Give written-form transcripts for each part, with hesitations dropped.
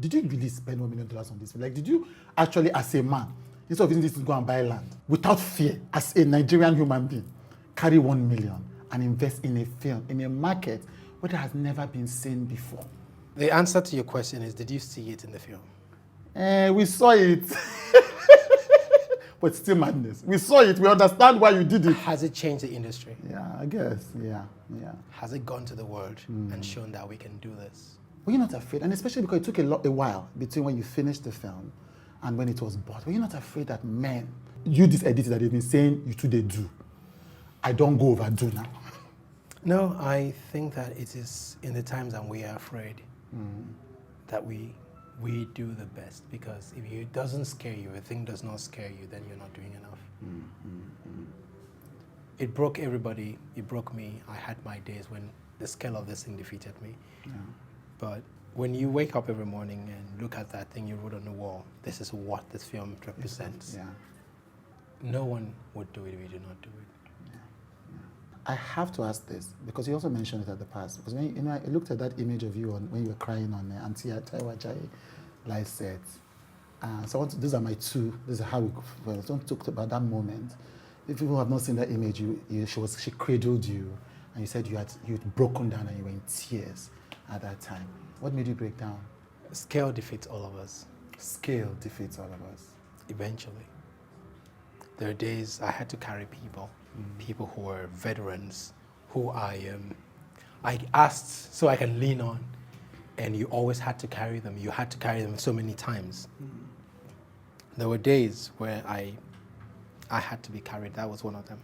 did you really spend $1 million on this film? Like, did you actually, as a man, instead of using this to go and buy land, without fear, as a Nigerian human being, carry 1 million and invest in a film, in a market where that has never been seen before? The answer to your question is, did you see it in the film? We saw it. But still madness. We saw it. We understand why you did it. Has it changed the industry? Yeah, I guess. Yeah. Has it gone to the world and shown that we can do this? Were you not afraid? And especially because it took a while between when you finished the film and when it was bought. Were you not afraid that, man, you this editor that they've been saying you two they do, I don't go overdo now? No, I think that it is in the times that we are afraid that we do the best, because if it doesn't scare you, a thing does not scare you, then you're not doing enough. It broke everybody. It broke me. I had my days when the scale of this thing defeated me. Yeah. But when you wake up every morning and look at that thing you wrote on the wall, this is what this film represents. Yeah. No one would do it if you did not do it. I have to ask this because you also mentioned it at the past. Because when I looked at that image of you when you were crying on Auntie Taiwo Ajayi live set. So these are my two. This is how we don't talk about that moment. If people have not seen that image, she cradled you, and you said you'd broken down and you were in tears at that time. What made you break down? Scale defeats all of us. Scale defeats all of us. Eventually. There are days I had to carry people who were veterans, who I asked so I can lean on, and you always had to carry them. You had to carry them so many times. There were days where I had to be carried. That was one of them.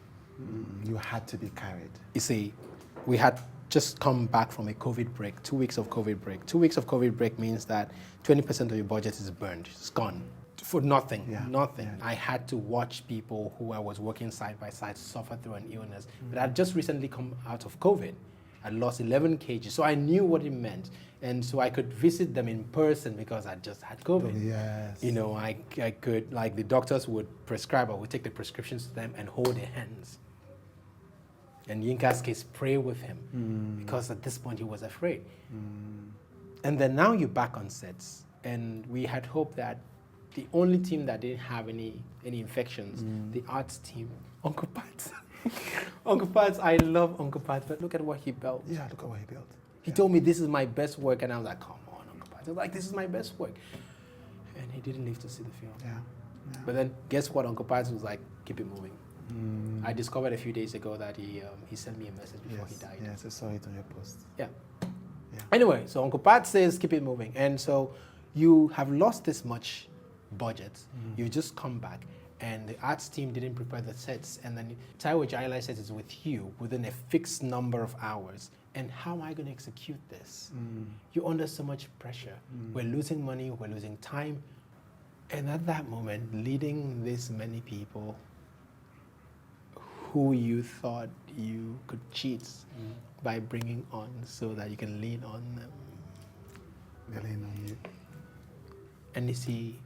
You had to be carried. You see, we had just come back from a COVID break, 2 weeks of COVID break. 2 weeks of COVID break means that 20% of your budget is burned, it's gone. For nothing, nothing. Yeah. I had to watch people who I was working side by side suffer through an illness. But I'd just recently come out of COVID. I lost 11 kg, so I knew what it meant. And so I could visit them in person because I just had COVID. Yes. You know, I could, like the doctors would prescribe, I would take the prescriptions to them and hold their hands. And Yinka's case, pray with him because at this point he was afraid. And then now you're back on sets. And we had hoped that the only team that didn't have any infections, the arts team, Uncle Pat. Uncle Pat, I love Uncle Pat, but look at what he built. Yeah, look at what he built. He told me this is my best work, and I was like, come on, Uncle Pat. I was like, this is my best work. And he didn't live to see the film. Yeah. But then guess what? Uncle Pat was like, keep it moving. I discovered a few days ago that he sent me a message before he died. Yes, I saw it on your post. Yeah. Anyway, so Uncle Pat says, keep it moving. And so you have lost this much budget. You just come back, and the arts team didn't prepare the sets, and then Taiwo Ajayi set is with you within a fixed number of hours. And how am I going to execute this? You're under so much pressure. We're losing money, we're losing time. And at that moment, leading this many people who you thought you could cheat by bringing on so that you can lean on them. They lean on you. And you see,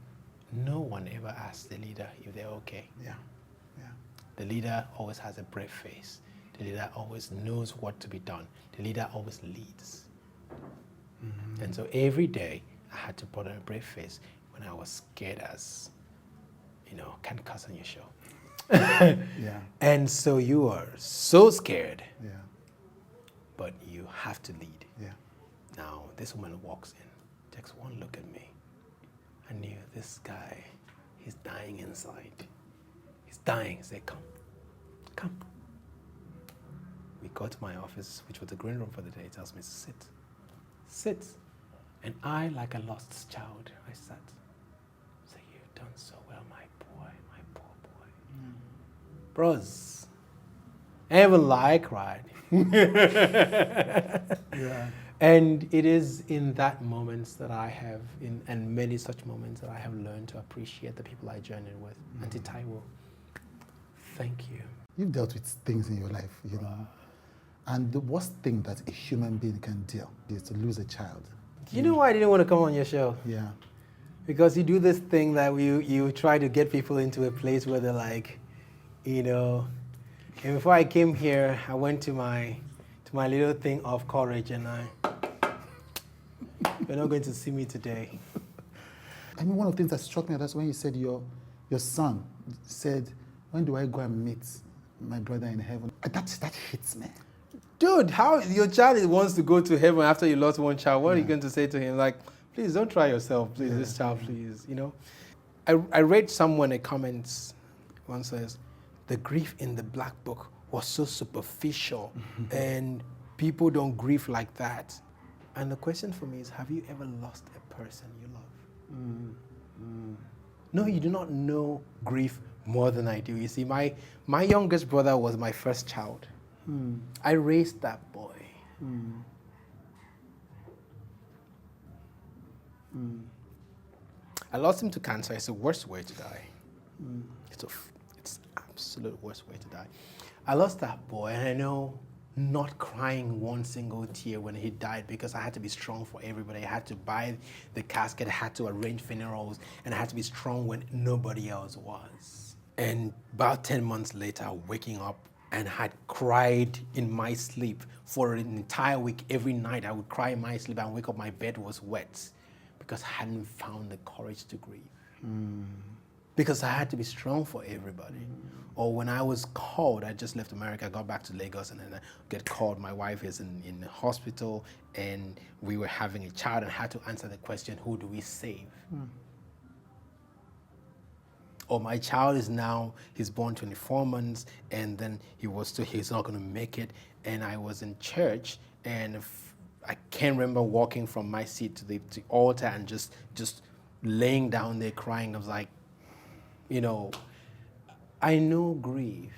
no one ever asks the leader if they're okay. Yeah. The leader always has a brave face. The leader always knows what to be done. The leader always leads. And so every day I had to put on a brave face when I was scared as, can't cuss on your show. And so you are so scared. But you have to lead. Now this woman walks in, takes one look at me. I knew this guy, he's dying inside. He's dying. Say, come. We go to my office, which was the green room for the day. He tells me to sit. And I, like a lost child, I sat. So you've done so well, my poor boy. Bros, ever lie, cried. And it is in that moments that I have, and many such moments that I have learned to appreciate the people I journeyed with. Auntie Taiwo, thank you. You've dealt with things in your life, know. And the worst thing that a human being can deal is to lose a child. You know why I didn't want to come on your show? Yeah. Because you do this thing that you try to get people into a place where they're like, And before I came here, I went to my little thing of courage, and you're not going to see me today. I mean, one of the things that struck me, that's when you said your son said, when do I go and meet my brother in heaven? That hits me. Dude, how your child wants to go to heaven after you lost one child? What are you going to say to him? Like, please don't try yourself, please. This child, please. You know, I read someone a comment. One says, the grief in the black book was so superficial, and people don't grieve like that. And the question for me is, have you ever lost a person you love? No, you do not know grief more than I do. You see, my youngest brother was my first child. I raised that boy. I lost him to cancer. It's the worst way to die. It's absolute worst way to die. I lost that boy, and I know not crying one single tear when he died, because I had to be strong for everybody. I had to buy the casket, I had to arrange funerals, and I had to be strong when nobody else was. And about 10 months later, waking up and had cried in my sleep for an entire week. Every night I would cry in my sleep and wake up, my bed was wet because I hadn't found the courage to grieve. Because I had to be strong for everybody. Or when I was called, I just left America, I got back to Lagos, and then I get called. My wife is in the hospital, and we were having a child, and had to answer the question, who do we save? Or my child is now, he's born 24 months, and then he's not going to make it. And I was in church, and I can't remember walking from my seat to the altar and just laying down there crying. I was like, you know, I know grief.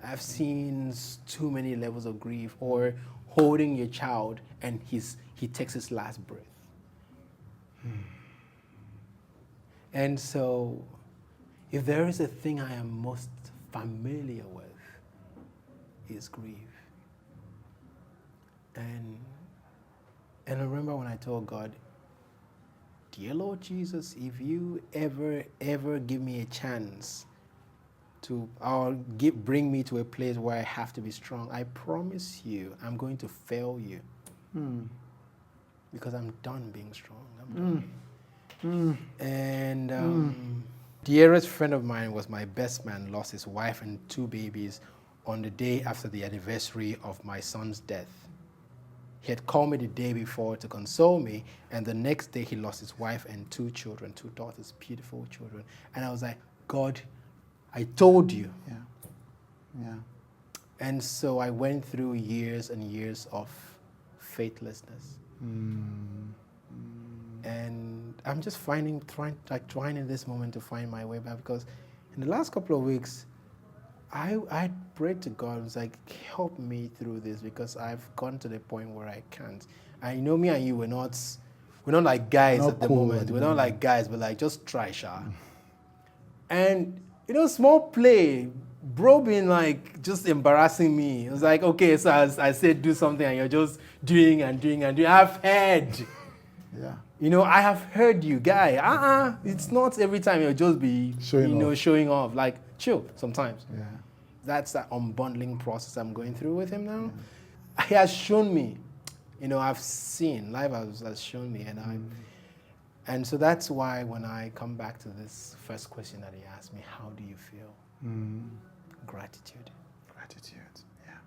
I've seen too many levels of grief, or holding your child and he takes his last breath. And so, if there is a thing I am most familiar with, is grief. And I remember when I told God, dear Lord Jesus, if you ever give me a chance bring me to a place where I have to be strong, I promise you, I'm going to fail you. Because I'm done being strong. I'm done. And dearest friend of mine was my best man, lost his wife and 2 babies on the day after the anniversary of my son's death. He had called me the day before to console me, and the next day he lost his wife and 2 children, 2 daughters, beautiful children. And I was like, God, I told you. Yeah. And so I went through years and years of faithlessness. And I'm just trying in this moment to find my way back, because in the last couple of weeks, I prayed to God. I was like, help me through this, because I've gotten to the point where I can't. And you know, me and you, we're not like guys at the moment. We're not like guys, but like, just try, Sha. And you know, small play, bro being like just embarrassing me. It was like, okay, so I said do something and you're just doing and doing and doing. I've heard. Yeah. You know, I have heard you, guy. It's not every time you'll just be showing off. Like, chill sometimes. Yeah. That's that unbundling process I'm going through with him now. Yeah. He has shown me, you know, I've seen, life has shown me, and so that's why when I come back to this first question that he asked me, how do you feel? Gratitude. Yeah.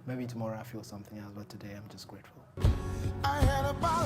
Maybe tomorrow I feel something else, but today I'm just grateful. I had about